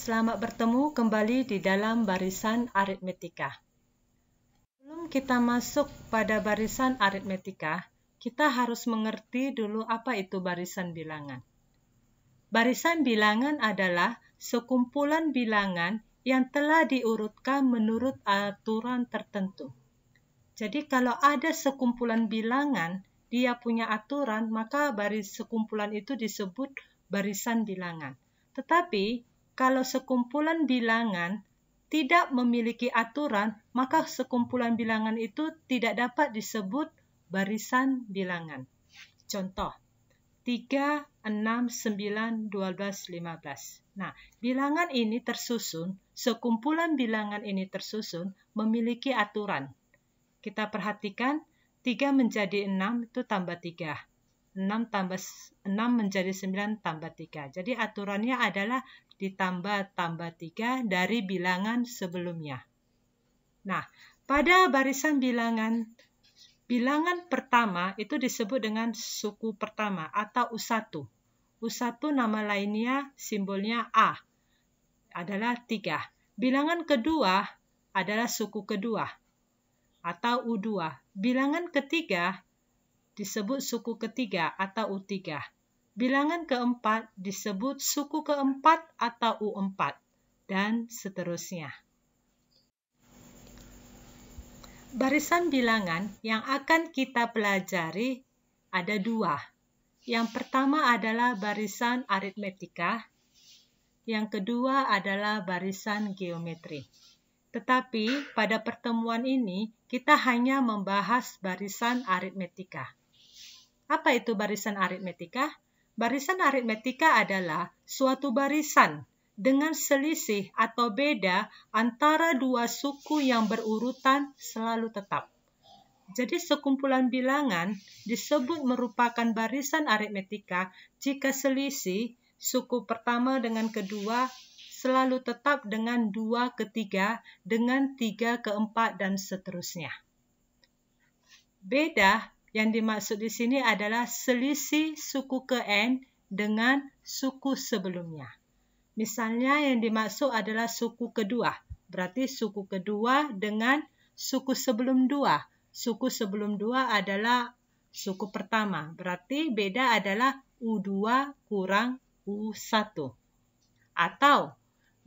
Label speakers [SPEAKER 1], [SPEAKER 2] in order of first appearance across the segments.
[SPEAKER 1] Selamat bertemu kembali di dalam barisan aritmetika. Sebelum kita masuk pada barisan aritmetika, kita harus mengerti dulu apa itu barisan bilangan. Barisan bilangan adalah sekumpulan bilangan yang telah diurutkan menurut aturan tertentu. Jadi kalau ada sekumpulan bilangan, dia punya aturan, maka sekumpulan itu disebut barisan bilangan. Tetapi kalau sekumpulan bilangan tidak memiliki aturan, maka sekumpulan bilangan itu tidak dapat disebut barisan bilangan. Contoh, 3, 6, 9, 12, 15. Nah, bilangan ini tersusun, sekumpulan bilangan ini tersusun memiliki aturan. Kita perhatikan, 3 menjadi 6 itu tambah 3. 6 menjadi 9 tambah 3. Jadi aturannya adalah ditambah tambah 3 dari bilangan sebelumnya. Nah, pada barisan bilangan pertama itu disebut dengan suku pertama atau U1. U1 nama lainnya simbolnya A adalah 3. Bilangan kedua adalah suku kedua atau U2. Bilangan ketiga disebut suku ketiga atau U3. Bilangan keempat disebut suku keempat atau U4, dan seterusnya. Barisan bilangan yang akan kita pelajari ada 2. Yang pertama adalah barisan aritmetika, yang kedua adalah barisan geometri. Tetapi pada pertemuan ini kita hanya membahas barisan aritmetika. Apa itu barisan aritmetika? Barisan aritmetika adalah suatu barisan dengan selisih atau beda antara dua suku yang berurutan selalu tetap. Jadi sekumpulan bilangan disebut merupakan barisan aritmetika jika selisih suku pertama dengan kedua selalu tetap dengan 2 ke 3, dengan 3 ke 4, dan seterusnya. Beda yang dimaksud di sini adalah selisih suku ke N dengan suku sebelumnya. Misalnya yang dimaksud adalah suku kedua, berarti suku kedua dengan suku sebelum 2. Suku sebelum 2 adalah suku pertama, berarti beda adalah U2 kurang U1. Atau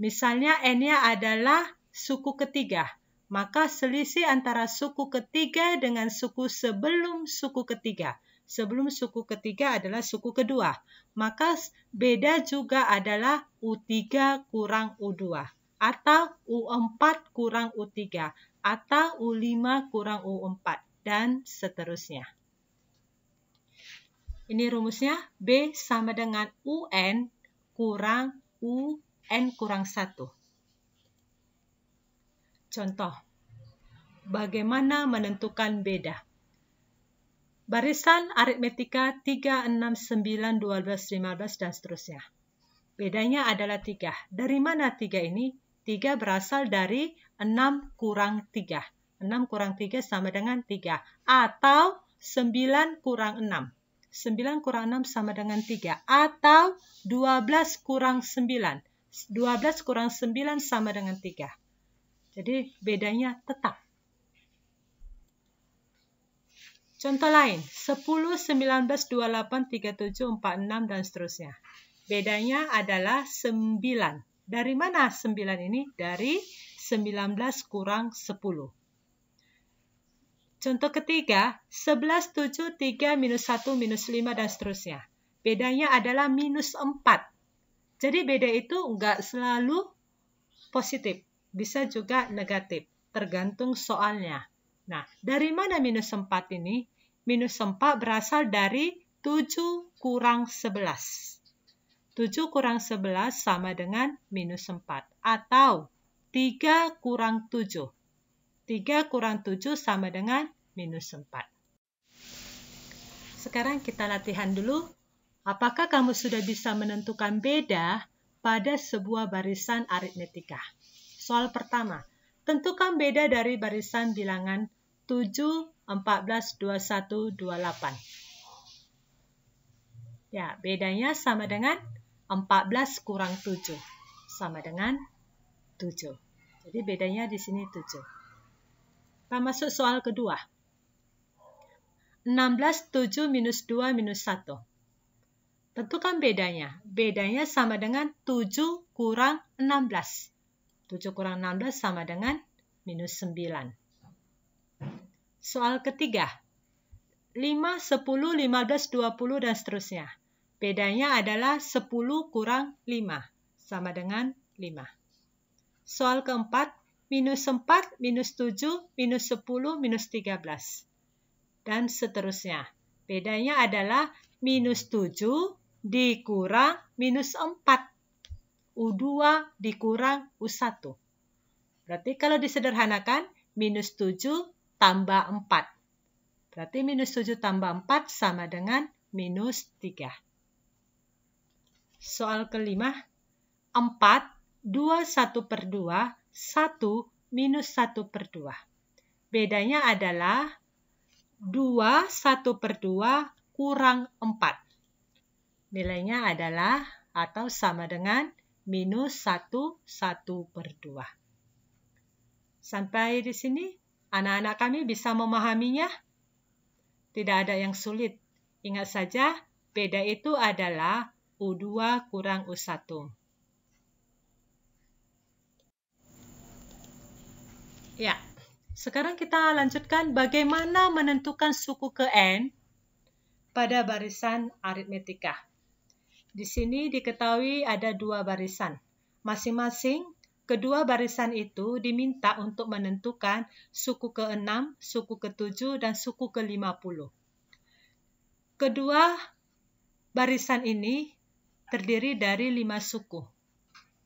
[SPEAKER 1] misalnya N-nya adalah suku ketiga, maka selisih antara suku ketiga dengan suku sebelum suku ketiga. Sebelum suku ketiga adalah suku kedua, maka beda juga adalah U3 kurang U2, atau U4 kurang U3, atau U5 kurang U4, dan seterusnya. Ini rumusnya, B sama dengan UN kurang UN kurang 1. Contoh, bagaimana menentukan beda? Barisan aritmetika 3, 6, 9, 12, 15, dan seterusnya. Bedanya adalah 3. Dari mana 3 ini? 3 berasal dari 6 kurang 3. 6 kurang 3 sama dengan 3. Atau 9 kurang 6. 9 kurang 6 sama dengan 3. Atau 12 kurang 9. 12 kurang 9 sama dengan 3. Jadi bedanya tetap. Contoh lain, 10, 19, 28, 37, 46, dan seterusnya. Bedanya adalah 9. Dari mana 9 ini? Dari 19 kurang 10. Contoh ketiga, 11, 7, 3, minus 1, minus 5, dan seterusnya. Bedanya adalah minus 4. Jadi beda itu enggak selalu positif, bisa juga negatif, tergantung soalnya. Nah, dari mana minus 4 ini? Minus 4 berasal dari 7 kurang 11. 7 kurang 11 sama dengan minus 4. Atau 3 kurang 7. 3 kurang 7 sama dengan minus 4. Sekarang kita latihan dulu. Apakah kamu sudah bisa menentukan beda pada sebuah barisan aritmetika? Soal pertama, tentukan beda dari barisan bilangan 7, 14, 21, 28. Ya, bedanya sama dengan 14 kurang 7. sama dengan 7. Jadi bedanya di sini 7. Kita masuk soal kedua. 16, 7 minus 2 minus 1. Tentukan bedanya. Bedanya sama dengan 7 kurang 16. 7 kurang 16 sama dengan minus 9. Soal ketiga. 5, 10, 15, 20, dan seterusnya. Bedanya adalah 10 kurang 5, sama dengan 5. Soal keempat, minus 4, minus 7, minus 10, minus 13. Dan seterusnya. Bedanya adalah minus 7 dikurang minus 4. U2 dikurang U1. Berarti kalau disederhanakan, minus 7 tambah 4. Berarti minus 7 tambah 4 sama dengan minus 3. Soal kelima, 4, 2, 1 per 2, 1 minus 1 per 2. Bedanya adalah 2, 1 per 2 kurang 4. Nilainya adalah atau sama dengan minus 1, 1 per 2. Sampai di sini, anak-anak kami bisa memahaminya? Tidak ada yang sulit. Ingat saja, beda itu adalah U2 kurang U1. Ya, sekarang kita lanjutkan bagaimana menentukan suku ke N pada barisan aritmetika. Di sini diketahui ada 2 barisan. Masing-masing kedua barisan itu diminta untuk menentukan suku ke-6, suku ke-7, dan suku ke-50. Kedua barisan ini terdiri dari 5 suku.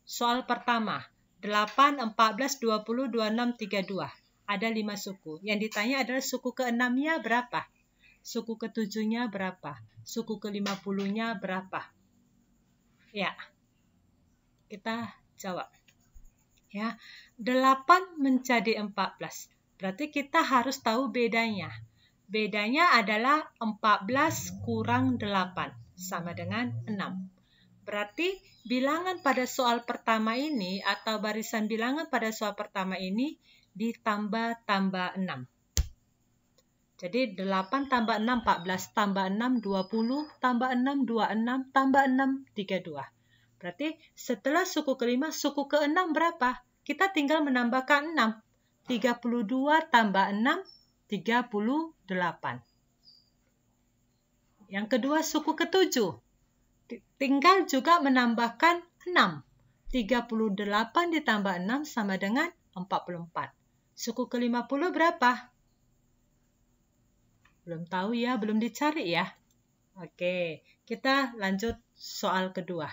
[SPEAKER 1] Soal pertama, 8, 14, 20, 26, 32. Ada 5 suku. Yang ditanya adalah suku ke-6-nya berapa? Suku ke-7-nya berapa? Suku ke-50-nya berapa? Ya, kita jawab. Ya, 8 menjadi 14. Berarti kita harus tahu bedanya. Bedanya adalah 14 kurang 8, sama dengan 6. Berarti bilangan pada soal pertama ini atau barisan bilangan pada soal pertama ini ditambah-tambah 6. Jadi 8 tambah 6, 14, tambah 6, 20, tambah 6, 26, tambah 6, 32. Berarti setelah suku kelima, suku ke-6 berapa? Kita tinggal menambahkan 6. 32 tambah 6, 38. Yang kedua, suku ke-7. Tinggal juga menambahkan 6. 38 ditambah 6 sama dengan 44. Suku ke-50 berapa? Belum tahu ya, belum dicari ya. Oke, kita lanjut soal kedua.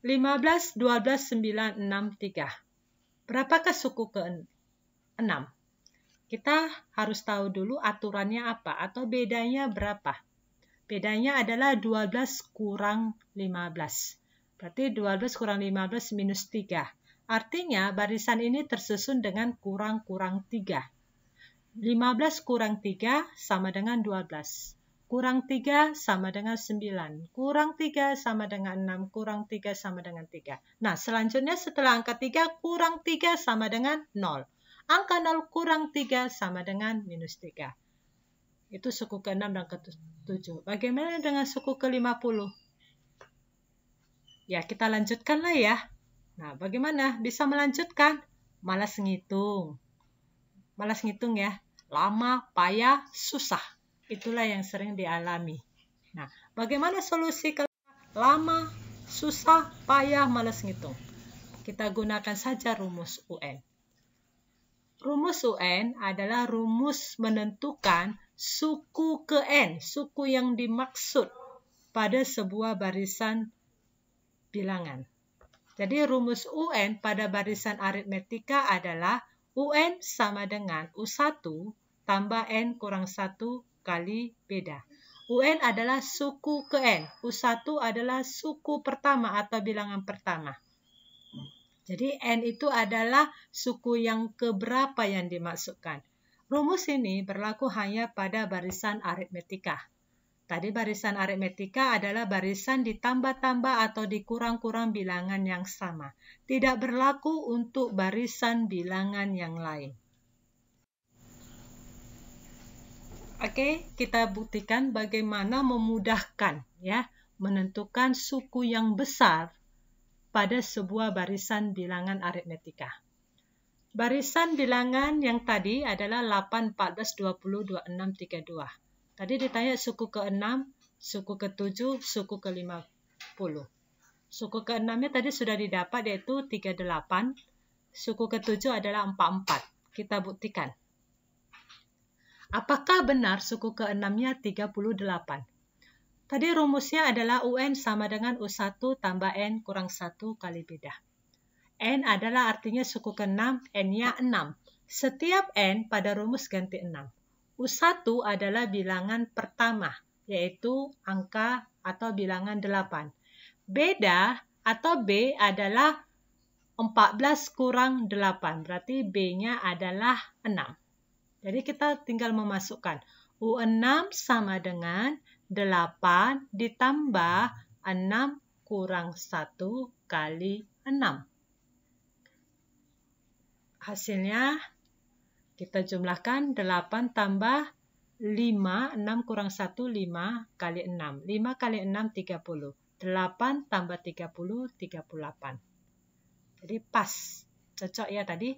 [SPEAKER 1] 15, 12, 9, 6, 3. Berapakah suku ke-6? Kita harus tahu dulu aturannya apa atau bedanya berapa. Bedanya adalah 12 kurang 15. Berarti 12 kurang 15 minus 3. Artinya barisan ini tersusun dengan kurang-kurang 3. 15 kurang 3 sama dengan 12. Kurang 3 sama dengan 9. Kurang 3 sama dengan 6. Kurang 3 sama dengan 3. Nah, selanjutnya setelah angka 3, kurang 3 sama dengan 0. Angka 0 kurang 3 sama dengan minus 3. Itu suku ke-6 dan ke-7. Bagaimana dengan suku ke-50? Ya, kita lanjutkanlah ya. Nah, bagaimana bisa melanjutkan? Malas ngitung. Malas ngitung ya. Lama, payah, susah. Itulah yang sering dialami. Nah, bagaimana solusi kalau lama, susah, payah, malas ngitung? Kita gunakan saja rumus UN. Rumus UN adalah rumus menentukan suku ke N, suku yang dimaksud pada sebuah barisan bilangan. Jadi rumus UN pada barisan aritmetika adalah UN sama dengan U1 tambah N kurang 1 kali beda. UN adalah suku ke N, U1 adalah suku pertama atau bilangan pertama. Jadi N itu adalah suku yang keberapa yang dimaksudkan. Rumus ini berlaku hanya pada barisan aritmetika. Tadi barisan aritmetika adalah barisan ditambah-tambah atau dikurang-kurang bilangan yang sama. Tidak berlaku untuk barisan bilangan yang lain. Oke, kita buktikan bagaimana memudahkan menentukan suku yang besar pada sebuah barisan bilangan aritmetika. Barisan bilangan yang tadi adalah 8, 14, 20, 26, 32. Tadi ditanya suku ke-6, suku ke-7, suku ke-50. Suku ke-6-nya tadi sudah didapat yaitu 38, suku ke-7 adalah 44. Kita buktikan. Apakah benar suku ke-6-nya 38? Tadi rumusnya adalah UN sama dengan U1 tambah N kurang 1 kali beda. N adalah artinya suku ke-6, N-nya 6. Setiap N pada rumus ganti 6. U1 adalah bilangan pertama, yaitu angka atau bilangan 8. Beda atau B adalah 14 kurang 8, berarti B-nya adalah 6. Jadi kita tinggal memasukkan U6 sama dengan 8 ditambah 6 kurang 1 kali 6. Hasilnya kita jumlahkan 8 tambah 5, 6 kurang 1, 5 kali 6. 5 kali 6, 30. 8 tambah 30, 38. Jadi pas, cocok ya tadi.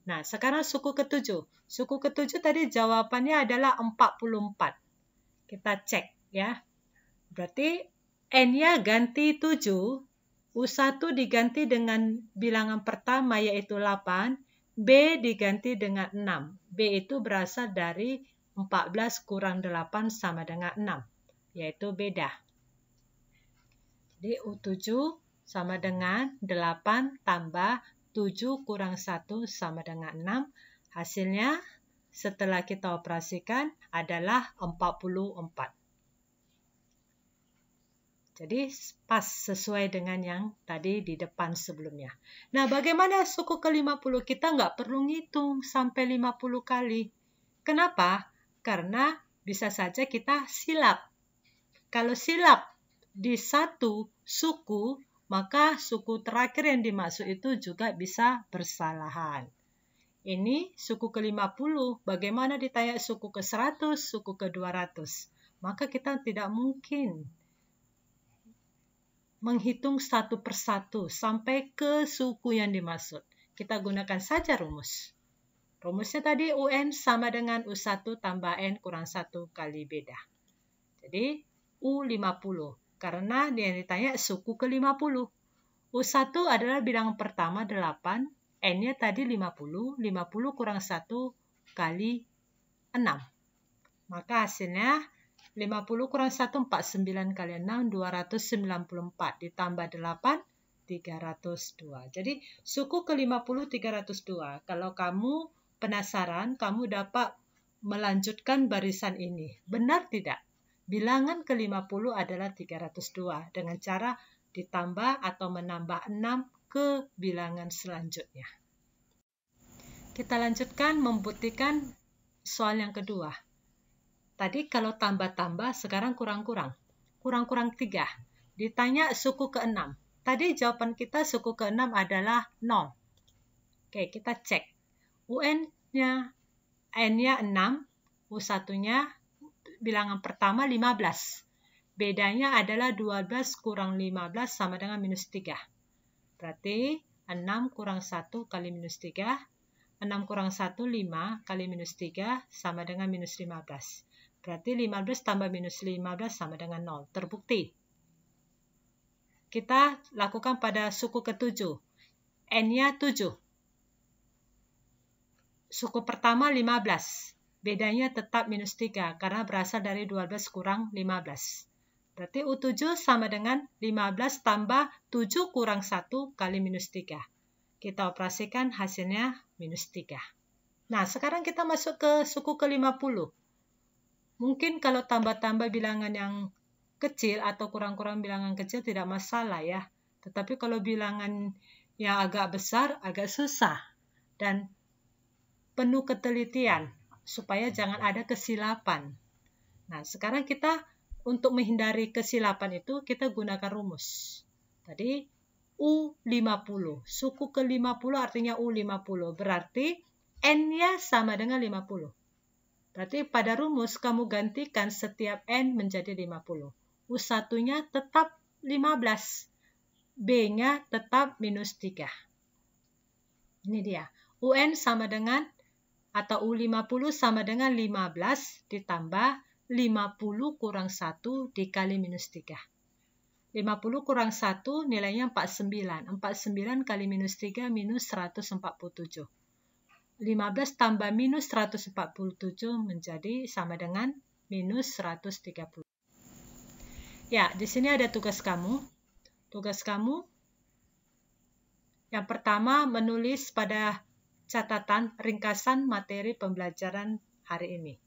[SPEAKER 1] Nah, sekarang suku ke-7. Suku ke-7 tadi jawabannya adalah 44. Kita cek ya. Berarti N-nya ganti 7, U1 diganti dengan bilangan pertama yaitu 8, B diganti dengan 6. B itu berasal dari 14 kurang 8 sama dengan 6, yaitu beda. Jadi U7 sama dengan 8 tambah 7 kurang 1 sama dengan 6. Hasilnya setelah kita operasikan adalah 44. Jadi pas sesuai dengan yang tadi di depan sebelumnya. Nah, bagaimana suku ke-50? Kita nggak perlu ngitung sampai 50 kali. Kenapa? Karena bisa saja kita silap. Kalau silap di satu suku, maka suku terakhir yang dimaksud itu juga bisa bersalahan. Ini suku ke-50. Bagaimana ditanya suku ke-100, suku ke-200? Maka kita tidak mungkin menghitung satu persatu sampai ke suku yang dimaksud. Kita gunakan saja rumus. Rumusnya tadi UN sama dengan U1 tambah N kurang 1 kali beda. Jadi U50. Karena yang ditanya suku ke-50. U1 adalah bilangan pertama 8. N-nya tadi 50. 50 kurang 1 kali 6. Maka hasilnya 50 kurang 1, 49 kali 6, 294. Ditambah 8, 302. Jadi, suku ke-50, 302. Kalau kamu penasaran, kamu dapat melanjutkan barisan ini. Benar tidak? Bilangan ke-50 adalah 302 dengan cara ditambah atau menambah 6 ke bilangan selanjutnya. Kita lanjutkan membuktikan soal yang kedua. Tadi kalau tambah-tambah, sekarang kurang-kurang. Kurang-kurang 3. Ditanya suku ke-6. Tadi jawaban kita suku ke-6 adalah 0. Oke, kita cek. UN-nya, N-nya 6, U1-nya bilangan pertama 15. Bedanya adalah 12 kurang 15 sama dengan minus 3. Berarti 6 kurang 1 kali minus 3. 6 kurang 1, 5 kali minus 3 sama dengan minus 15. Berarti 15 tambah minus 15 sama dengan 0. Terbukti. Kita lakukan pada suku ke-7. N-nya 7. Suku pertama 15. Bedanya tetap minus 3 karena berasal dari 12 kurang 15. Berarti U7 sama dengan 15 tambah 7 kurang 1 kali minus 3. Kita operasikan hasilnya minus 3. Nah, sekarang kita masuk ke suku ke-50. Mungkin kalau tambah-tambah bilangan yang kecil atau kurang-kurang bilangan kecil tidak masalah ya. Tetapi kalau bilangan yang agak besar, agak susah. Dan penuh ketelitian supaya jangan ada kesilapan. Nah, sekarang kita untuk menghindari kesilapan itu kita gunakan rumus. Tadi U50. Suku ke-50 artinya U50. Berarti N-nya sama dengan 50. Berarti pada rumus kamu gantikan setiap N menjadi 50. U1-nya tetap 15. B-nya tetap minus 3. Ini dia. UN sama dengan, atau U50 sama dengan 15 ditambah 50 kurang 1 dikali minus 3. 50 kurang 1 nilainya 49. 49 kali minus 3 minus 147. 15 tambah minus 147 menjadi sama dengan minus 130. Ya, di sini ada tugas kamu. Tugas kamu yang pertama menulis pada catatan ringkasan materi pembelajaran hari ini.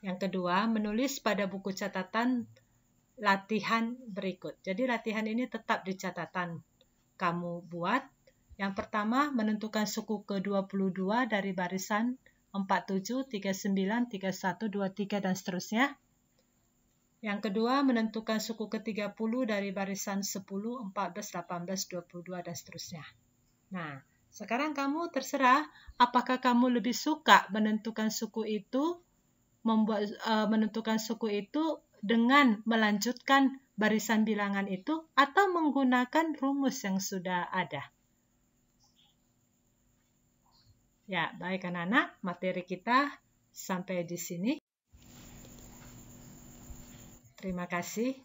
[SPEAKER 1] Yang kedua, menulis pada buku catatan latihan berikut. Jadi latihan ini tetap di catatan kamu buat. Yang pertama, menentukan suku ke-22 dari barisan 47, 39, 31, 23, dan seterusnya. Yang kedua, menentukan suku ke-30 dari barisan 10, 14, 18, 22, dan seterusnya. Nah, sekarang kamu terserah apakah kamu lebih suka menentukan suku itu, menentukan suku itu dengan melanjutkan barisan bilangan itu atau menggunakan rumus yang sudah ada. Ya, baik anak-anak, materi kita sampai di sini. Terima kasih.